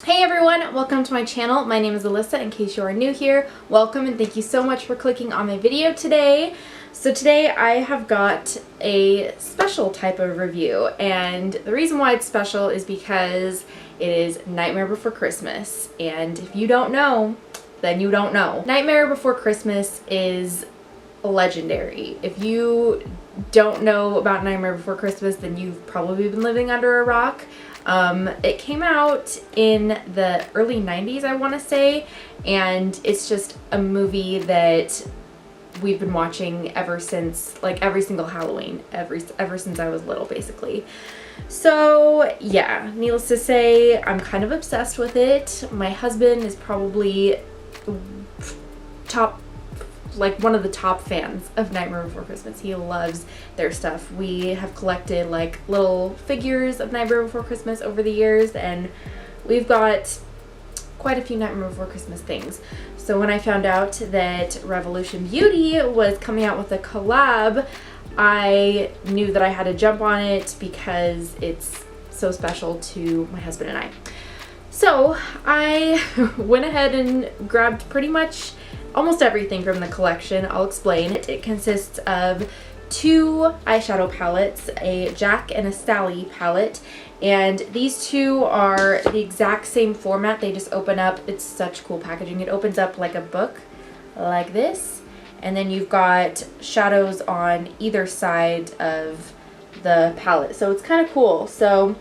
Hey everyone, welcome to my channel. My name is Alyssa. In case you are new here, welcome and thank you so much for clicking on my video today. So today I have got a special type of review, and the reason why it's special is because it is Nightmare Before Christmas, and if you don't know, then you don't know. Nightmare Before Christmas is legendary. If you don't know about Nightmare Before Christmas, then you've probably been living under a rock. It came out in the early 90s, I want to say, and it's just a movie that we've been watching ever since, like every single Halloween, ever since I was little, basically. So yeah, needless to say, I'm kind of obsessed with it. My husband is probably one of the top fans of Nightmare Before Christmas. He loves their stuff. We have collected like little figures of Nightmare Before Christmas over the years, and we've got quite a few Nightmare Before Christmas things. So when I found out that Revolution Beauty was coming out with a collab, I knew that I had to jump on it because it's so special to my husband and I. So I went ahead and grabbed pretty much almost everything from the collection. I'll explain. It consists of two eyeshadow palettes, a Jack and a Sally palette, and these two are the exact same format. They just open up. It's such cool packaging. It opens up like a book, like this, and then you've got shadows on either side of the palette. So it's kind of cool. So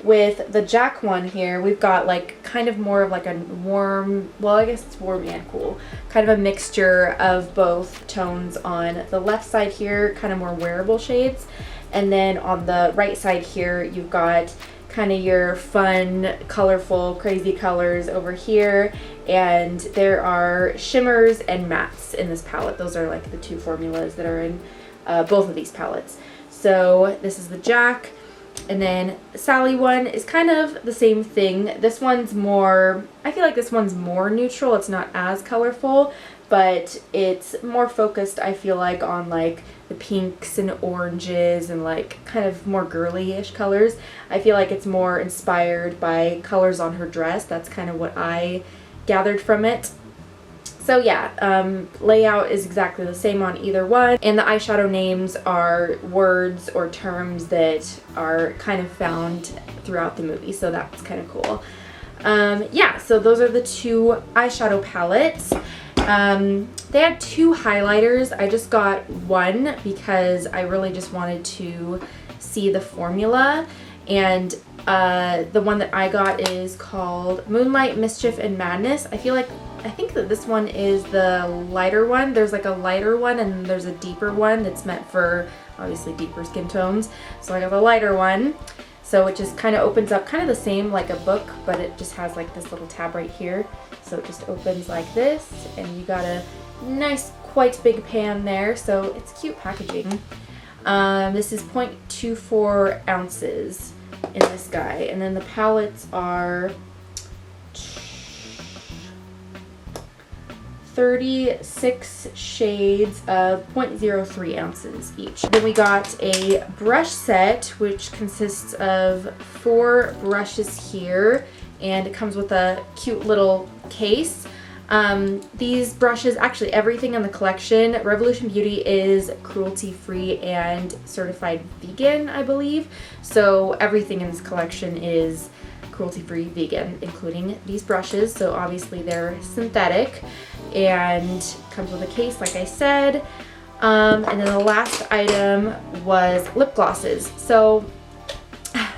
with the Jack one here, we've got like kind of more of like a warm, well, I guess it's warm and cool, kind of a mixture of both tones on the left side here, kind of more wearable shades, and then on the right side here you've got kind of your fun, colorful, crazy colors over here, and there are shimmers and mattes in this palette. Those are like the two formulas that are in both of these palettes. So this is the Jack. And then Sally one is kind of the same thing. This one's more, I feel like this one's more neutral. It's not as colorful, but it's more focused, I feel like, on like the pinks and oranges and like kind of more girly-ish colors. I feel like it's more inspired by colors on her dress. That's kind of what I gathered from it. So yeah, layout is exactly the same on either one, and the eyeshadow names are words or terms that are kind of found throughout the movie, so that's kind of cool. Yeah, so those are the two eyeshadow palettes. They had two highlighters. I just got one because I really just wanted to see the formula, and the one that I got is called Moonlight, Mischief, and Madness. I think that this one is the lighter one. There's like a lighter one and there's a deeper one that's meant for obviously deeper skin tones. So I got the lighter one. So it just kind of opens up kind of the same like a book, but it just has like this little tab right here. So it just opens like this, and you got a nice quite big pan there. So it's cute packaging. This is 0.24 ounces in this guy. And then the palettes are 36 shades of 0.03 ounces each. Then we got a brush set, which consists of 4 brushes here, and it comes with a cute little case. These brushes, actually everything in the collection, Revolution Beauty is cruelty-free and certified vegan, I believe. So everything in this collection is cruelty-free vegan, including these brushes. So obviously they're synthetic, and comes with a case, like I said. And then the last item was lip glosses. So I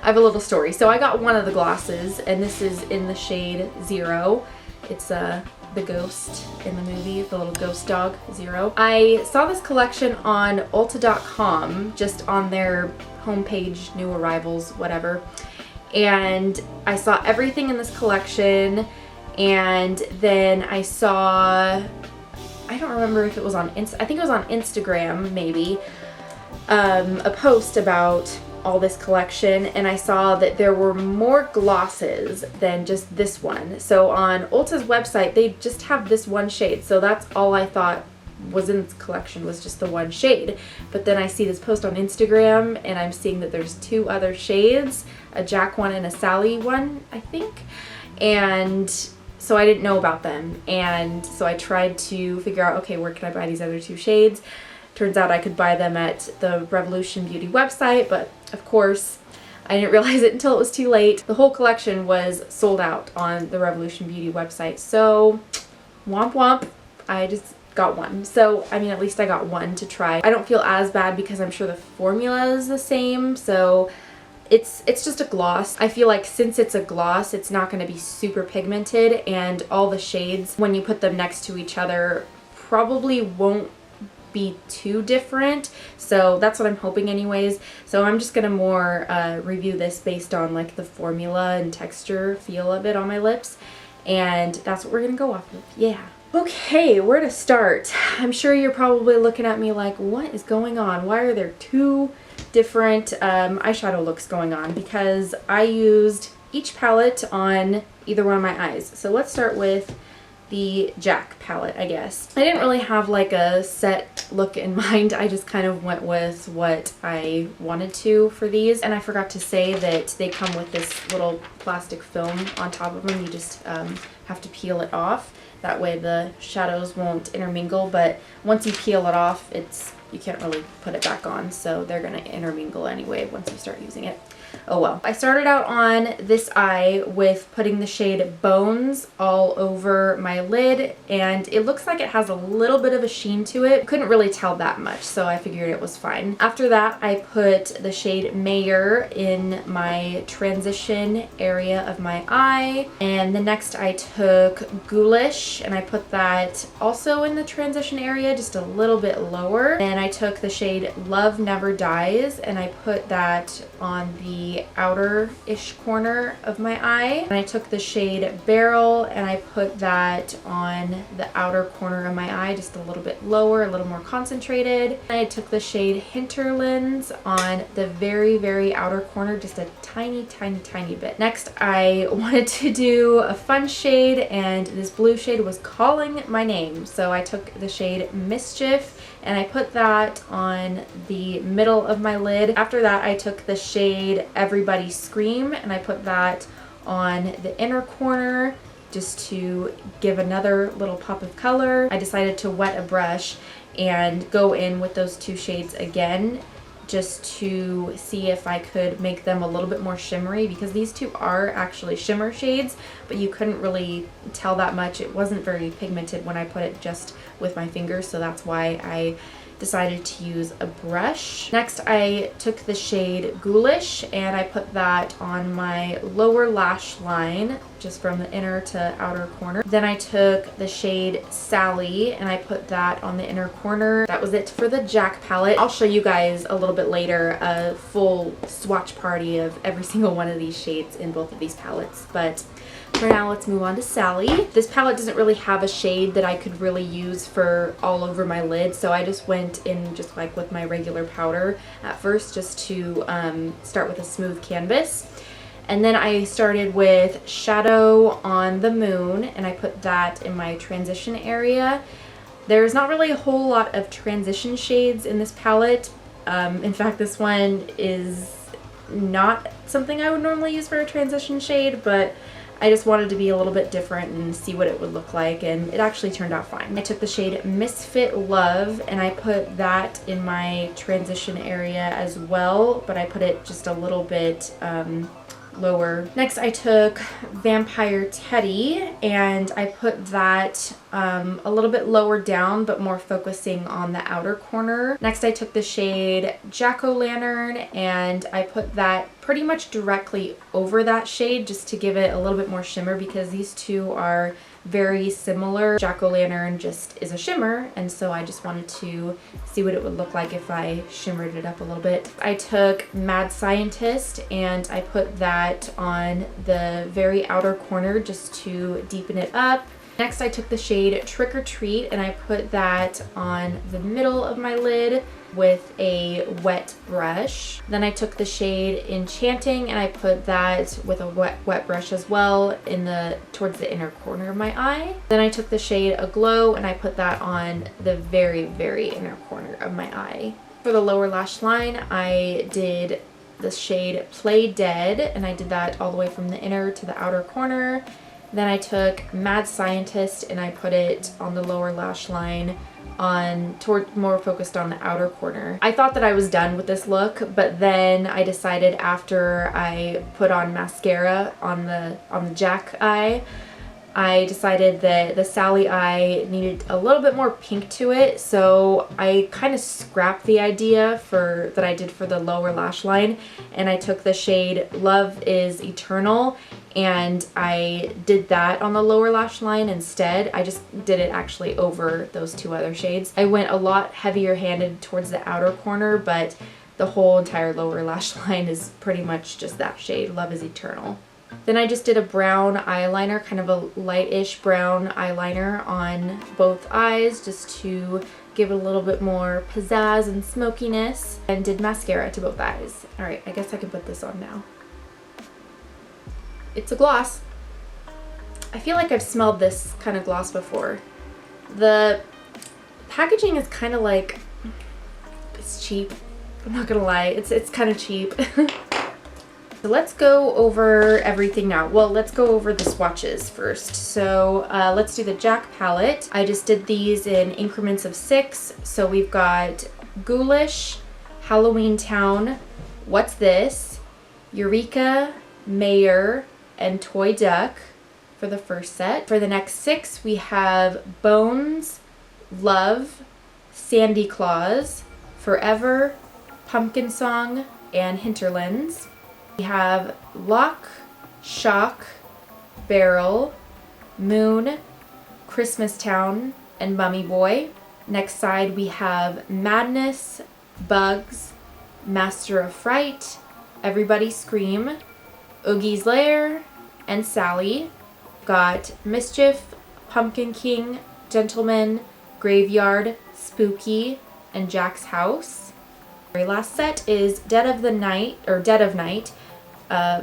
have a little story. So I got one of the glosses, and this is in the shade Zero. It's the ghost in the movie, the little ghost dog, Zero. I saw this collection on Ulta.com, just on their homepage, new arrivals, whatever. And I saw everything in this collection, and then I saw, I don't remember if it was on I think it was on Instagram maybe, a post about all this collection, and I saw that there were more glosses than just this one. So on Ulta's website they just have this one shade, so that's all I thought was in this collection, was just the one shade. But then I see this post on Instagram and I'm seeing that there's 2 other shades. a Jack one and a Sally one, I think. And so I didn't know about them. And so I tried to figure out, okay, where can I buy these other 2 shades? Turns out I could buy them at the Revolution Beauty website, but of course, I didn't realize it until it was too late. The whole collection was sold out on the Revolution Beauty website. So, womp womp, I just got one. So, I mean, at least I got one to try. I don't feel as bad because I'm sure the formula is the same. So, it's just a gloss. I feel like since it's a gloss, it's not going to be super pigmented, and all the shades, when you put them next to each other, probably won't be too different. So that's what I'm hoping anyways. So I'm just gonna more review this based on like the formula and texture feel of it on my lips, and that's what we're gonna go off of. Yeah. Okay, where to start? I'm sure you're probably looking at me like, what is going on? Why are there 2 different eyeshadow looks going on? Because I used each palette on either one of my eyes. So let's start with the Jack palette, I guess. I didn't really have like a set look in mind. I just kind of went with what I wanted to for these. And I forgot to say that they come with this little plastic film on top of them. You just have to peel it off. That way the shadows won't intermingle, but once you peel it off, you can't really put it back on, so they're gonna intermingle anyway once you start using it. Oh well. I started out on this eye with putting the shade Bones all over my lid, and it looks like it has a little bit of a sheen to it. Couldn't really tell that much, so I figured it was fine. After that, I put the shade Mayor in my transition area of my eye, and the next I took Ghoulish, and I put that also in the transition area, just a little bit lower. And I took the shade Love Never Dies, and I put that on the outer-ish corner of my eye. And I took the shade Beryl, and I put that on the outer corner of my eye, just a little bit lower, a little more concentrated. And I took the shade Hinterlands on the very, very outer corner, just a tiny, tiny, tiny bit. Next, I wanted to do a fun shade, and this blue shade was calling my name. So I took the shade Mischief, and I put that on the middle of my lid. After that, I took the shade Everybody Scream, and I put that on the inner corner just to give another little pop of color. I decided to wet a brush and go in with those 2 shades again, just to see if I could make them a little bit more shimmery, because these 2 are actually shimmer shades, but you couldn't really tell that much. It wasn't very pigmented when I put it just with my fingers, so that's why I decided to use a brush. Next, I took the shade Ghoulish, and I put that on my lower lash line, just from the inner to outer corner. Then I took the shade Sally, and I put that on the inner corner. That was it for the Jack palette. I'll show you guys a little bit later a full swatch party of every single one of these shades in both of these palettes, but for now, let's move on to Sally. This palette doesn't really have a shade that I could really use for all over my lid, so I just went in just like with my regular powder at first, just to start with a smooth canvas. And then I started with Shadow on the Moon, and I put that in my transition area. There's not really a whole lot of transition shades in this palette. In fact, this one is not something I would normally use for a transition shade, but I just wanted to be a little bit different and see what it would look like, and it actually turned out fine. I took the shade Misfit Love, and I put that in my transition area as well, but I put it just a little bit lower. Next, I took Vampire Teddy, and I put that a little bit lower down, but more focusing on the outer corner. Next, I took the shade Jack-o'-lantern, and I put that pretty much directly over that shade, just to give it a little bit more shimmer, because these 2 are very similar. Jack-o'-lantern just is a shimmer, and so I just wanted to see what it would look like if I shimmered it up a little bit. I took Mad Scientist, and I put that on the very outer corner just to deepen it up. Next, I took the shade Trick or Treat, and I put that on the middle of my lid with a wet brush. Then I took the shade Enchanting, and I put that with a wet brush as well towards the inner corner of my eye. Then I took the shade Aglow, and I put that on the very, very inner corner of my eye. For the lower lash line, I did the shade Play Dead, and I did that all the way from the inner to the outer corner. Then I took Mad Scientist and I put it on the lower lash line more focused on the outer corner. I thought that I was done with this look, but then I decided after I put on mascara on the Jack eye, I decided that the Sally eye needed a little bit more pink to it, so I kind of scrapped the idea that I did for the lower lash line, and I took the shade Love is Eternal and I did that on the lower lash line instead. I just did it actually over those two other shades. I went a lot heavier handed towards the outer corner, but the whole entire lower lash line is pretty much just that shade, Love is Eternal. Then I just did a brown eyeliner, kind of a lightish brown eyeliner on both eyes just to give it a little bit more pizzazz and smokiness, and did mascara to both eyes. All right, I guess I can put this on now. It's a gloss. I feel like I've smelled this kind of gloss before. The packaging is kind of like, it's cheap. I'm not gonna lie, it's kind of cheap. So let's go over everything now. Well, let's go over the swatches first. So let's do the Jack palette. I just did these in increments of 6. So we've got Ghoulish, Halloween Town, What's This, Eureka, Mayor, and Toy Duck for the first set. For the next 6, we have Bones, Love, Sandy Claus, Forever, Pumpkin Song, and Hinterlands. We have Lock, Shock, Barrel, Moon, Christmas Town, and Mummy Boy. Next side we have Madness, Bugs, Master of Fright, Everybody Scream, Oogie's Lair, and Sally. Got Mischief, Pumpkin King, Gentleman, Graveyard, Spooky, and Jack's House. Very last set is Dead of Night,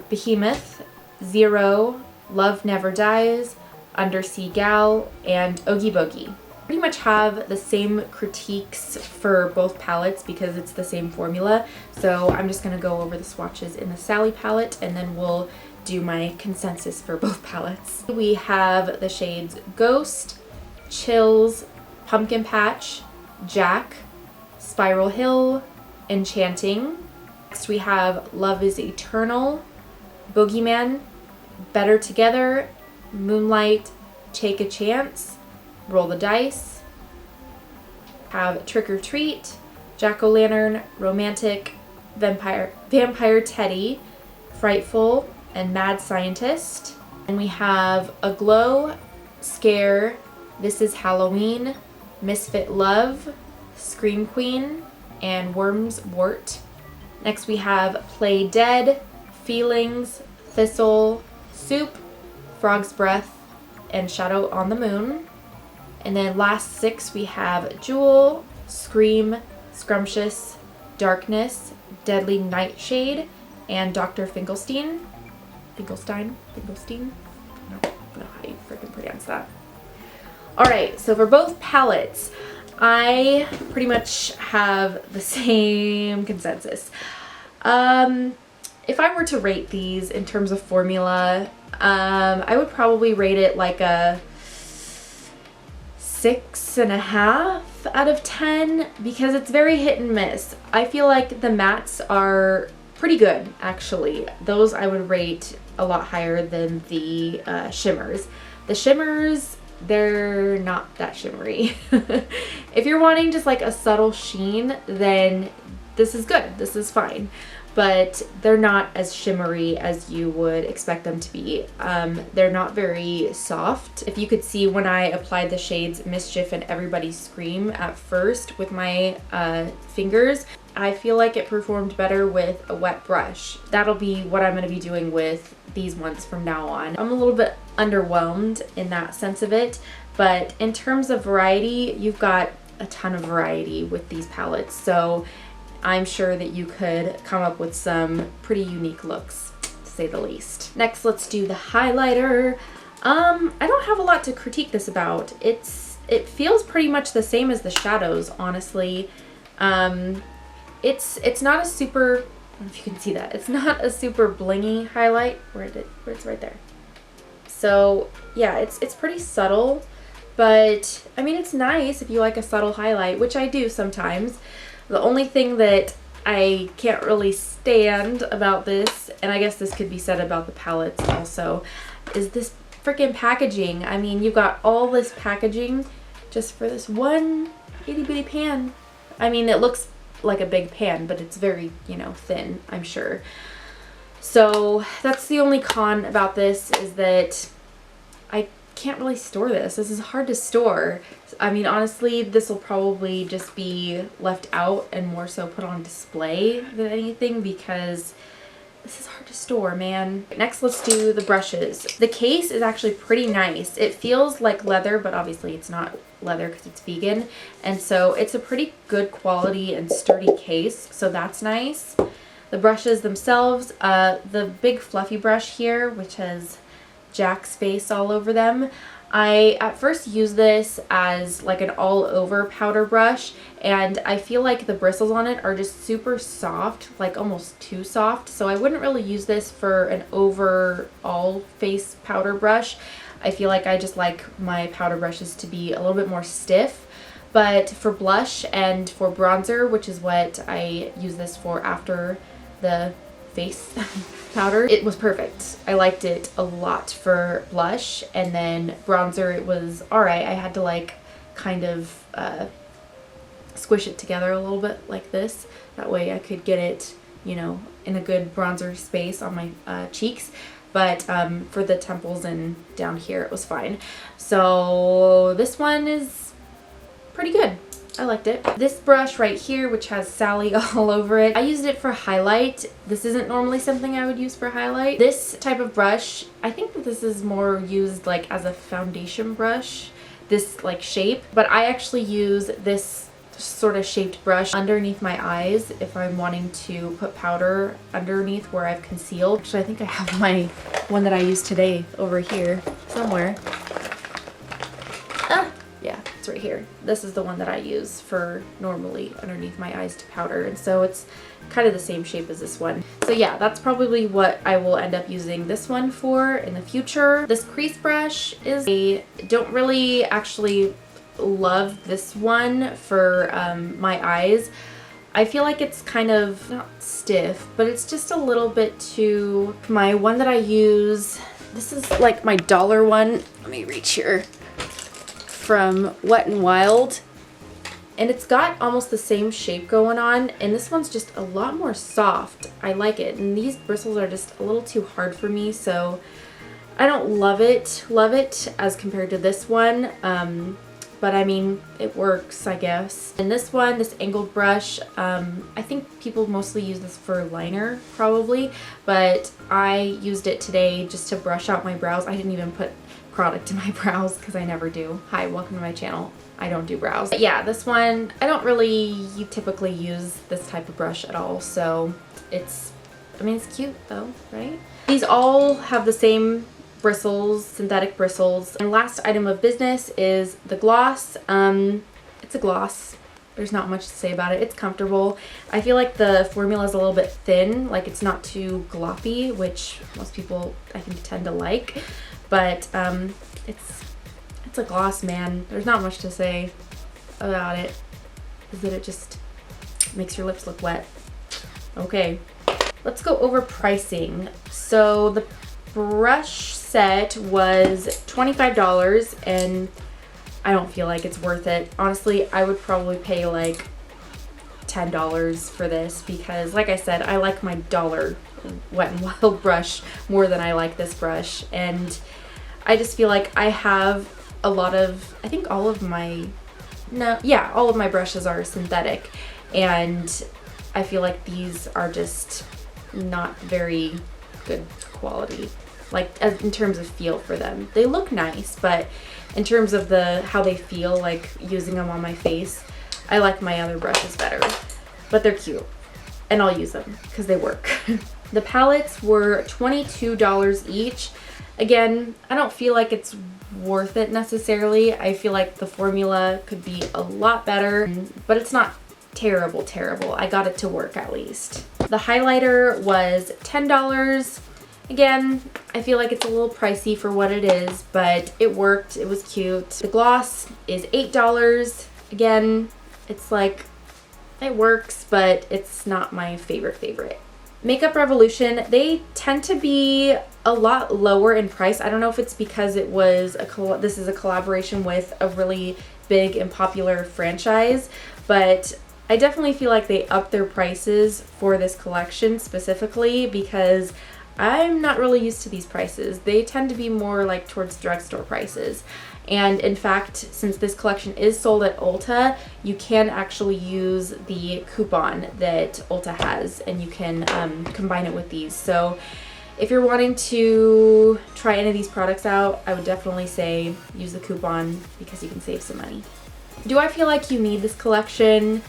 Behemoth, Zero, Love Never Dies, Undersea Gal, and Oogie Boogie. Pretty much have the same critiques for both palettes because it's the same formula. So I'm just going to go over the swatches in the Sally palette and then we'll do my consensus for both palettes. We have the shades Ghost, Chills, Pumpkin Patch, Jack, Spiral Hill, Enchanting. Next we have Love is Eternal, Boogeyman, Better Together, Moonlight, Take a Chance, Roll the Dice. Have Trick or Treat, Jack-o'-lantern, Romantic, Vampire Teddy, Frightful, and Mad Scientist. And we have Aglow, Scare, This is Halloween, Misfit Love, Scream Queen, and Worm's Wart. Next we have Play Dead, Feelings, Thistle, Soup, Frog's Breath, and Shadow on the Moon. And then last 6 we have Jewel, Scream, Scrumptious, Darkness, Deadly Nightshade, and Dr. Finkelstein. I don't know how you freaking pronounce that. Alright, so for both palettes, I pretty much have the same consensus. If I were to rate these in terms of formula, I would probably rate it like a 6.5 out of 10 because it's very hit and miss. I feel like the mattes are pretty good, actually. Those I would rate a lot higher than the shimmers. The shimmers, they're not that shimmery. If you're wanting just like a subtle sheen, then this is good. This is fine. But they're not as shimmery as you would expect them to be. They're not very soft. If you could see when I applied the shades Mischief and Everybody Scream at first with my fingers, I feel like it performed better with a wet brush. That'll be what I'm going to be doing with these ones from now on. I'm a little bit underwhelmed in that sense of it, but in terms of variety, you've got a ton of variety with these palettes. So I'm sure that you could come up with some pretty unique looks, to say the least. Next, let's do the highlighter. I don't have a lot to critique this about. It feels pretty much the same as the shadows, honestly. It's not a super don't know if you can see that. It's not a super blingy highlight. Where it's right there. So yeah, it's pretty subtle, but I mean, it's nice if you like a subtle highlight, which I do sometimes. The only thing that I can't really stand about this, and I guess this could be said about the palettes also, is this freaking packaging. I mean, you've got all this packaging just for this one itty bitty pan. I mean, it looks like a big pan, but it's very, you know, thin, I'm sure. So that's the only con about this, is that I can't really store this. This is hard to store. I mean, honestly, this will probably just be left out and more so put on display than anything, because this is hard to store, man. Next, let's do the brushes. The case is actually pretty nice. It feels like leather, but obviously it's not leather because it's vegan. And so it's a pretty good quality and sturdy case, so that's nice. The brushes themselves, the big fluffy brush here, which has Jack's face all over them. I at first used this as like an all over powder brush, and I feel like the bristles on it are just super soft, like almost too soft. So I wouldn't really use this for an overall face powder brush. I feel like I just like my powder brushes to be a little bit more stiff. But for blush and for bronzer, which is what I use this for after the face powder, it was perfect. I liked it a lot for blush, and then bronzer, it was alright. I had to like kind of squish it together a little bit like this. That way I could get it, you know, in a good bronzer space on my cheeks. But for the temples and down here, it was fine. So this one is pretty good. I liked it. This brush right here, which has Sally all over it, I used it for highlight. This isn't normally something I would use for highlight. This type of brush, I think that this is more used like as a foundation brush, this like shape, but I actually use this sort of shaped brush underneath my eyes if I'm wanting to put powder underneath where I've concealed. Actually, I think I have my one that I used today over here somewhere. Yeah, it's right here. This is the one that I use for normally underneath my eyes to powder, and so it's kind of the same shape as this one. So yeah, that's probably what I will end up using this one for in the future. This crease brush is I don't really actually love this one for my eyes. I feel like it's kind of not stiff, but it's just a little bit too... My one that I use, this is like my dollar one. Let me reach here. From Wet n Wild, and it's got almost the same shape going on, and this one's just a lot more soft. I like it, and these bristles are just a little too hard for me, so I don't love it as compared to this one, but I mean, it works, I guess. And this one, this angled brush, I think people mostly use this for liner probably, but I used it today just to brush out my brows. I didn't even put product in my brows because I never do. Hi, welcome to my channel. I don't do brows. But yeah, this one, I don't really typically use this type of brush at all, so it's, I mean, it's cute though, right? These all have the same bristles, synthetic bristles. And last item of business is the gloss. It's a gloss. There's not much to say about it. It's comfortable. I feel like the formula is a little bit thin, like it's not too gloppy, which most people I think tend to like. But it's a gloss, man. There's not much to say about it. Is that it just makes your lips look wet. Okay, let's go over pricing. So the brush set was $25, and I don't feel like it's worth it. Honestly, I would probably pay like $10 for this because, like I said, I like my dollar Wet n Wild brush more than I like this brush, and I just feel like I have a lot of, I think all of my brushes are synthetic, and I feel like these are just not very good quality, like in terms of feel for them. They look nice, but in terms of how they feel, like using them on my face, I like my other brushes better, but they're cute and I'll use them because they work. The palettes were $22 each. Again, I don't feel like it's worth it necessarily. I feel like the formula could be a lot better, but it's not terrible. I got it to work at least. The highlighter was $10. Again, I feel like it's a little pricey for what it is, but it worked. It was cute. The gloss is $8. Again, it's like, it works, but it's not my favorite. Makeup Revolution, they tend to be a lot lower in price. I don't know if it's because it was this is a collaboration with a really big and popular franchise, but I definitely feel like they upped their prices for this collection specifically because I'm not really used to these prices. They tend to be more like towards drugstore prices. And in fact, since this collection is sold at Ulta, you can actually use the coupon that Ulta has, and you can combine it with these. So if you're wanting to try any of these products out, I would definitely say use the coupon because you can save some money. Do I feel like you need this collection?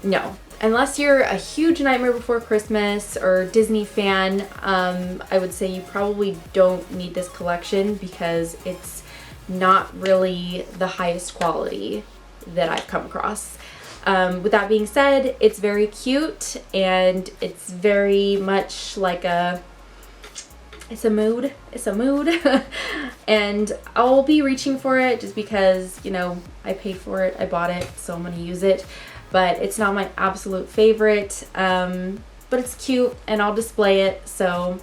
No. Unless you're a huge Nightmare Before Christmas or Disney fan, I would say you probably don't need this collection because it's not really the highest quality that I've come across. With that being said, it's very cute and it's very much like it's a mood. And I'll be reaching for it just because, you know, I paid for it, I bought it, so I'm gonna use it. But it's not my absolute favorite, but it's cute and I'll display it, so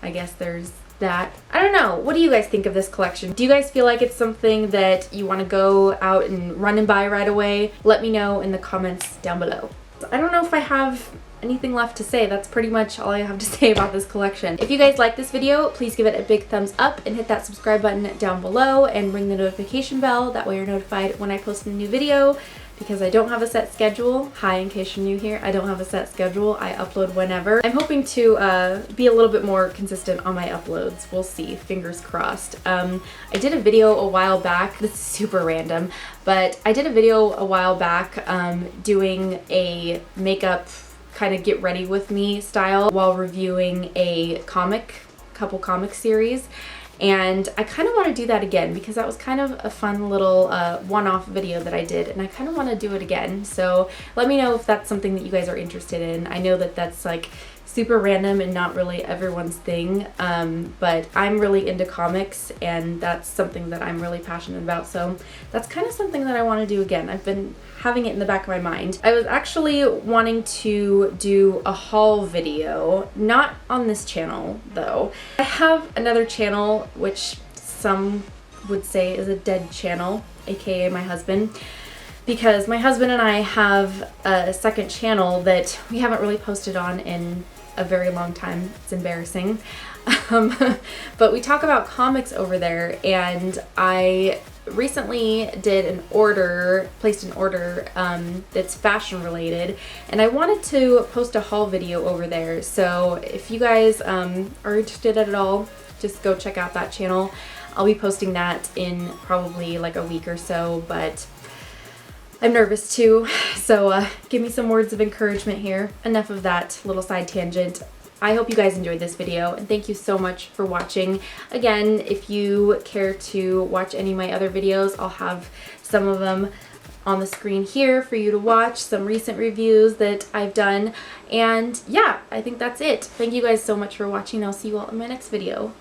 I guess there's that. I don't know, what do you guys think of this collection? Do you guys feel like it's something that you want to go out and run and buy right away? Let me know in the comments down below. I don't know if I have anything left to say. That's pretty much all I have to say about this collection. If you guys like this video, please give it a big thumbs up and hit that subscribe button down below and ring the notification bell. That way you're notified when I post a new video. Because I don't have a set schedule. Hi, in case you're new here, I don't have a set schedule. I upload whenever. I'm hoping to be a little bit more consistent on my uploads. We'll see, fingers crossed. I did a video a while back, this is super random, but I did a video a while back doing a makeup kind of get ready with me style while reviewing a couple comic series. And I kind of want to do that again because that was kind of a fun little one-off video that I did, and I kind of want to do it again. So let me know if that's something that you guys are interested in. I know that that's like super random and not really everyone's thing, but I'm really into comics and that's something that I'm really passionate about. So that's kind of something that I want to do again. I've been having it in the back of my mind. I was actually wanting to do a haul video, not on this channel though. I have another channel which some would say is a dead channel, aka my husband, because my husband and I have a second channel that we haven't really posted on in a very long time. It's embarrassing. But we talk about comics over there, and I recently placed an order that's fashion related, and I wanted to post a haul video over there. So if you guys are interested at all, just go check out that channel. I'll be posting that in probably like a week or so, but I'm nervous too, so give me some words of encouragement here. Enough of that little side tangent. I hope you guys enjoyed this video, and thank you so much for watching. Again, if you care to watch any of my other videos, I'll have some of them on the screen here for you to watch, some recent reviews that I've done. And yeah, I think that's it. Thank you guys so much for watching. I'll see you all in my next video.